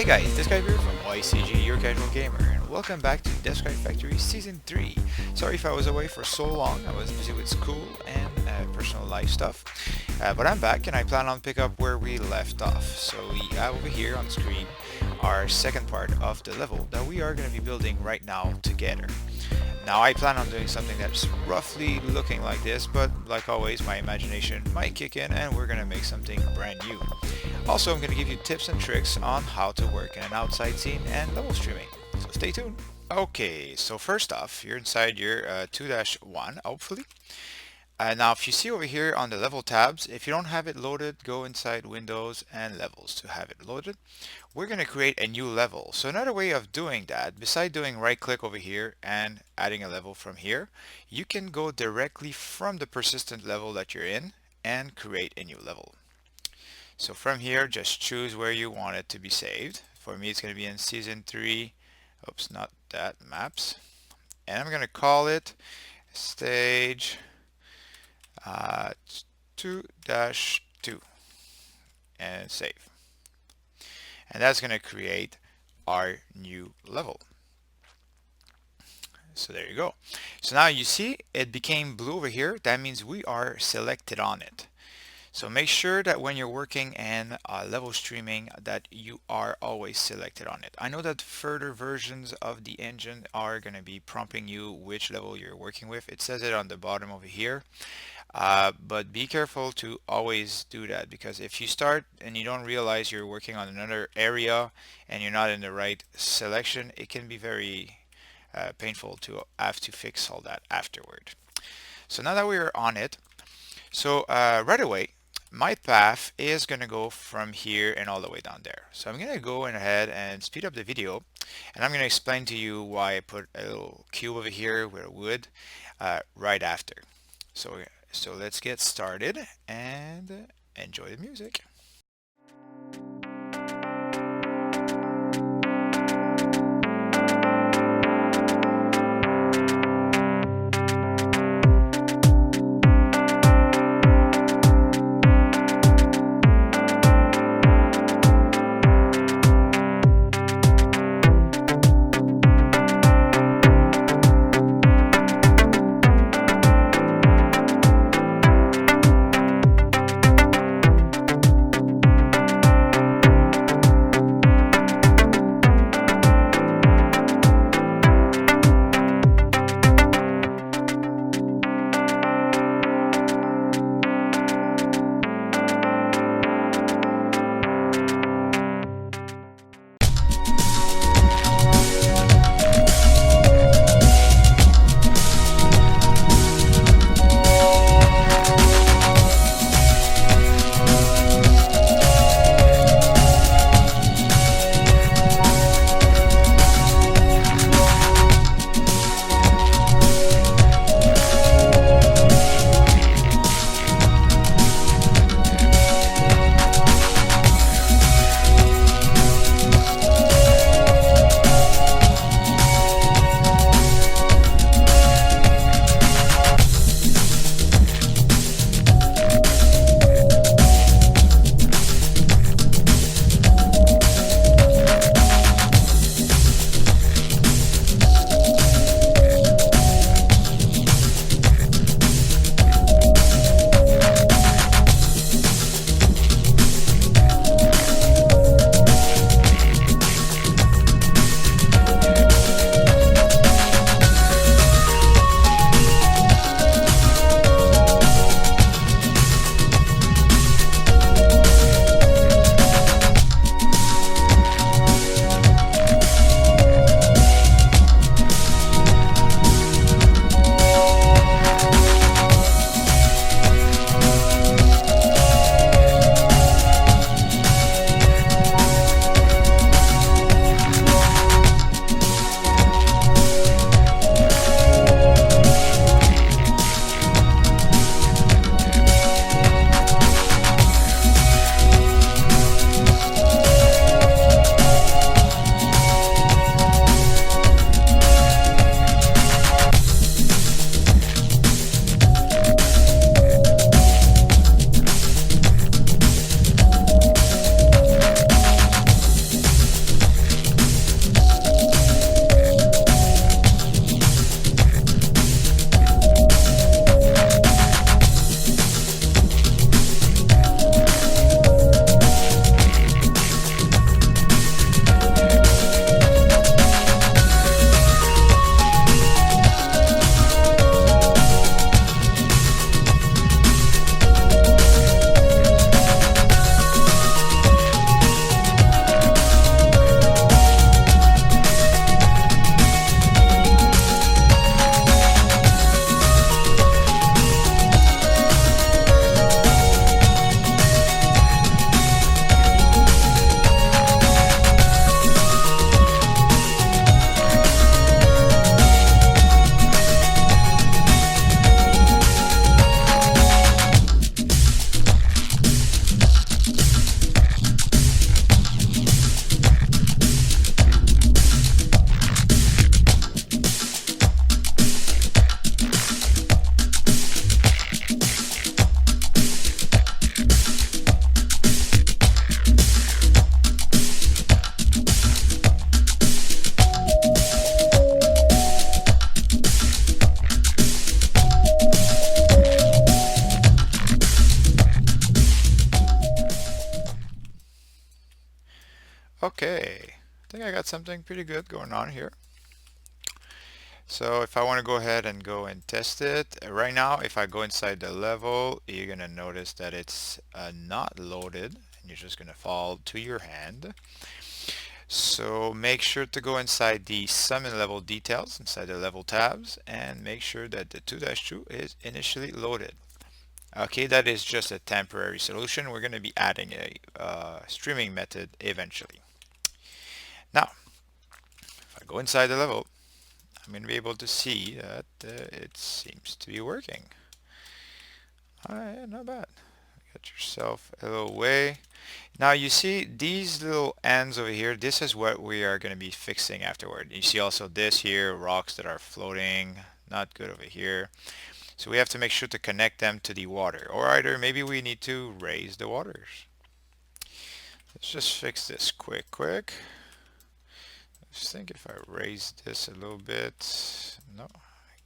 guys, Deathscyp here from Y.C.G, your casual gamer, and welcome back to Deathscyp Factory Season 3. Sorry if I was away for so long, I was busy with school and personal life stuff. But I'm back and I plan on pick up where we left off. So we have over here on screen our second part of the level that we are going to be building right now together. Now I plan on doing something that's roughly looking like this, but like always my imagination might kick in and we're going to make something brand new. Also, I'm going to give you tips and tricks on how to work in an outside scene and level streaming, so stay tuned. Okay, so first off, you're inside your 2-1, hopefully. Now, if you see over here on the level tabs, if you don't have it loaded, go inside Windows and Levels to have it loaded. We're going to create a new level. So another way of doing that, besides doing right click over here and adding a level from here, you can go directly from the persistent level that you're in and create a new level. So from here, just choose where you want it to be saved. For me, it's going to be in Season 3. Oops, not that, Maps. And I'm going to call it Stage 2-2 and save. And that's going to create our new level. So there you go. So now you see it became blue over here. That means we are selected on it. So make sure that when you're working in level streaming that you are always selected on it. I know that further versions of the engine are going to be prompting you which level you're working with. It says it on the bottom over here. But be careful to always do that, because if you start and you don't realize you're working on another area and you're not in the right selection, it can be very painful to have to fix all that afterward. So now that we're on it, so right away, my path is going to go from here and all the way down there. So I'm going to go ahead and speed up the video, and I'm going to explain to you why I put a little cube over here with a wood right after. So let's get started and enjoy the music. think I got something pretty good going on here. So if I want to go ahead and go and test it, right now if I go inside the level, you're gonna notice that it's not loaded, and you're just gonna fall to your hand. So make sure to go inside the summon level details, inside the level tabs, and make sure that the 2-2 is initially loaded. Okay, that is just a temporary solution. We're going to be adding a streaming method eventually. Now, if I go inside the level, I'm going to be able to see that it seems to be working. Alright, not bad. Got yourself a little way. Now you see these little ends over here, this is what we are going to be fixing afterward. You see also this here, rocks that are floating, not good over here. So we have to make sure to connect them to the water, or either maybe we need to raise the waters. Let's just fix this quick. I just think if I raise this a little bit, no,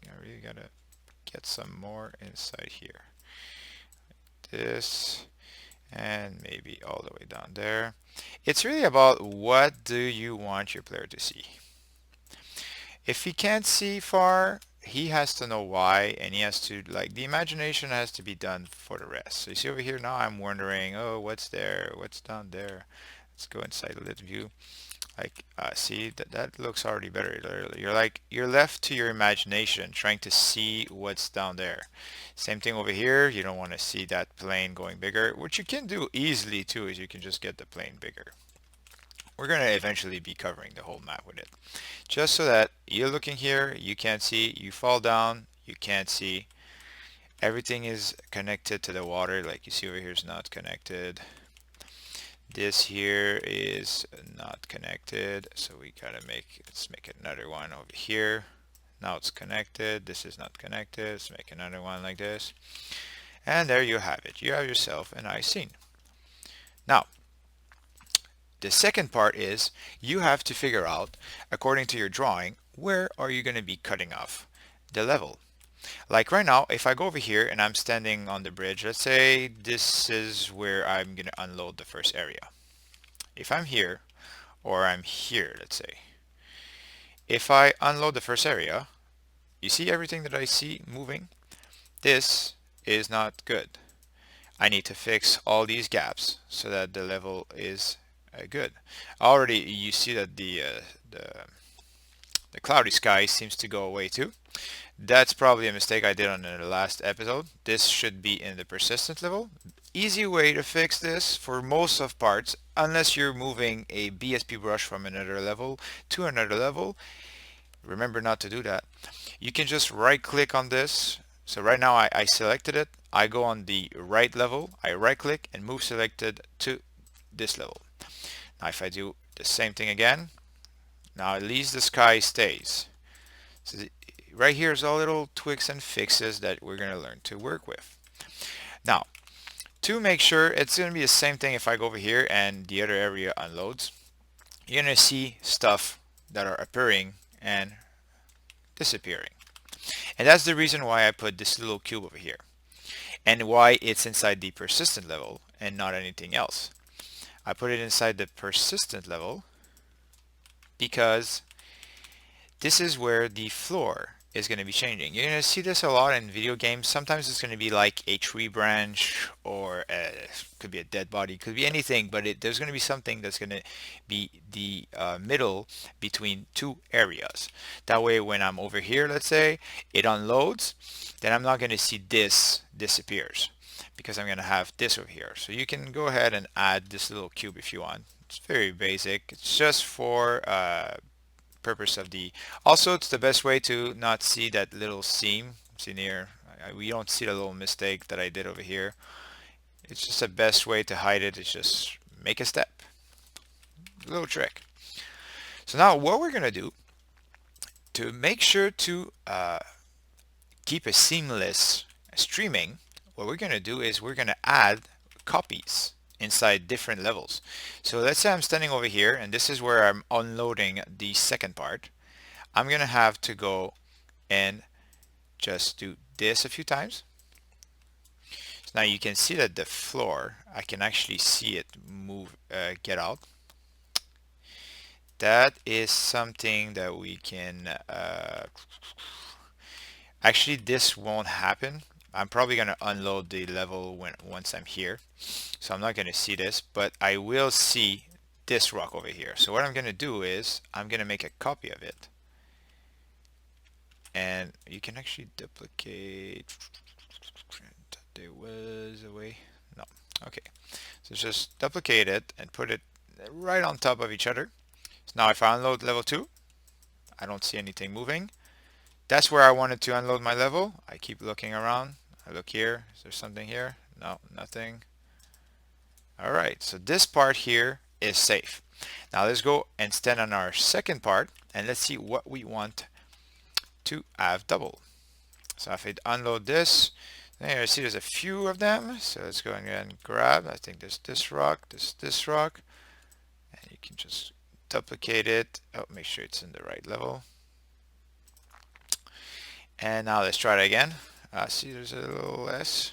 I really gotta get some more inside here. Like this, and maybe all the way down there. It's really about what do you want your player to see. If he can't see far, he has to know why, and he has to, like, the imagination has to be done for the rest. So you see over here now, I'm wondering, oh, what's there? What's down there? Let's go inside the lit view. Like, see, that looks already better. You're left to your imagination, trying to see what's down there. Same thing over here. You don't want to see that plane going bigger. What you can do easily too is you can just get the plane bigger. We're going to eventually be covering the whole map with it. Just so that you're looking here, you can't see, you fall down, you can't see. Everything is connected to the water, like you see over here is not connected. This here is not connected, so we gotta let's make another one over here. Now it's connected, this is not connected, let's make another one like this. And there you have it, you have yourself an ice scene. Now, the second part is you have to figure out, according to your drawing, where are you going to be cutting off the level. Like right now, if I go over here and I'm standing on the bridge, let's say this is where I'm going to unload the first area. If I'm here, or I'm here, let's say, if I unload the first area, you see everything that I see moving? This is not good. I need to fix all these gaps so that the level is good. Already you see that the cloudy sky seems to go away too. That's probably a mistake I did on the last episode. This should be in the persistent level. Easy way to fix this for most of parts, unless you're moving a BSP brush from another level to another level. Remember not to do that. You can just right click on this. So right now I selected it. I go on the right level, I right click and move selected to this level. Now if I do the same thing again, now at least the sky stays. So right here is all little tweaks and fixes that we're going to learn to work with. Now, to make sure, it's going to be the same thing if I go over here and the other area unloads. You're going to see stuff that are appearing and disappearing. And that's the reason why I put this little cube over here. And why it's inside the persistent level and not anything else. I put it inside the persistent level because this is where the floor is going to be changing. You're going to see this a lot in video games. Sometimes it's going to be like a tree branch, or could be a dead body, could be anything, but there's going to be something that's going to be the middle between two areas. That way when I'm over here, let's say, it unloads, then I'm not going to see this disappears, because I'm going to have this over here. So you can go ahead and add this little cube if you want. It's very basic. It's just for purpose of the, also it's the best way to not see that little seam. See here, we don't see the little mistake that I did over here. It's just the best way to hide it is just make a step, a little trick. So now what we're gonna do to make sure to keep a seamless streaming, what we're gonna do is we're gonna add copies inside different levels. So let's say I'm standing over here and this is where I'm unloading the second part. I'm gonna have to go and just do this a few times. So now you can see that the floor, I can actually see it move, get out. that is something that we can actually, this won't happen. I'm probably gonna unload the level once I'm here, so I'm not gonna see this, but I will see this rock over here. So what I'm gonna do is I'm gonna make a copy of it, and you can actually duplicate. There was a way. No. Okay. So just duplicate it and put it right on top of each other. So now if I unload level 2, I don't see anything moving. That's where I wanted to unload my level. I keep looking around. I look here. Is there something here? No, nothing. Alright, so this part here is safe. Now let's go and stand on our second part and let's see what we want to have double. So if I unload this, there I see there's a few of them. So let's go and grab. I think there's this rock, this rock, and you can just duplicate it. Oh, make sure it's in the right level. And now let's try it again. See, there's a little less,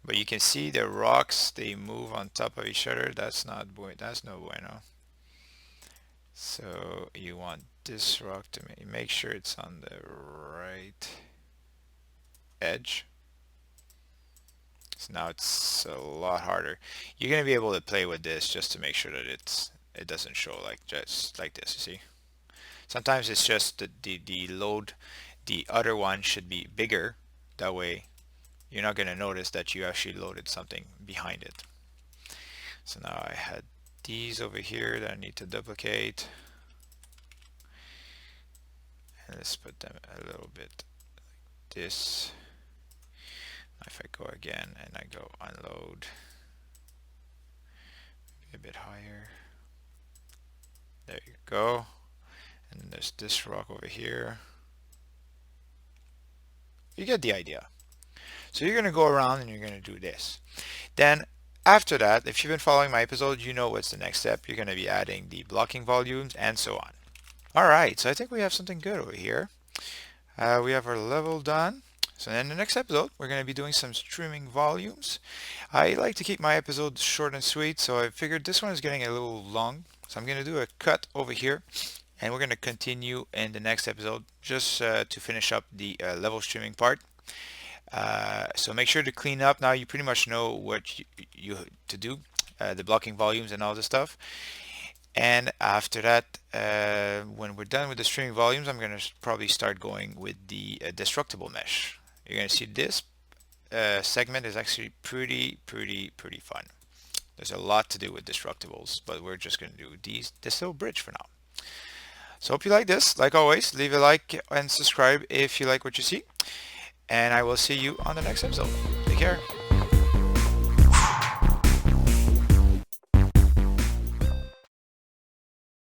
but you can see the rocks, they move on top of each other. That's no bueno. So you want this rock to make sure it's on the right edge. So now it's a lot harder. You're gonna be able to play with this just to make sure that it doesn't show like just like this. You see, sometimes it's just the load. The other one should be bigger. That way you're not gonna notice that you actually loaded something behind it. So now I had these over here that I need to duplicate, and let's put them a little bit like this. If I go again and I go unload, maybe a bit higher, there you go. And then there's this rock over here. You get the idea. So you're going to go around and you're going to do this. Then after that, if you've been following my episode, you know what's the next step. You're going to be adding the blocking volumes and so on. Alright, so I think we have something good over here. We have our level done. So in the next episode, we're going to be doing some streaming volumes. I like to keep my episodes short and sweet, so I figured this one is getting a little long. So I'm going to do a cut over here, and we're going to continue in the next episode just to finish up the level streaming part. So make sure to clean up. Now you pretty much know what you to do, the blocking volumes and all this stuff. And after that, when we're done with the streaming volumes, I'm going to probably start going with the destructible mesh. You're going to see this segment is actually pretty fun. There's a lot to do with destructibles, but we're just going to do this little bridge for now. So hope you like this. Like always, leave a like and subscribe if you like what you see. And I will see you on the next episode. Take care.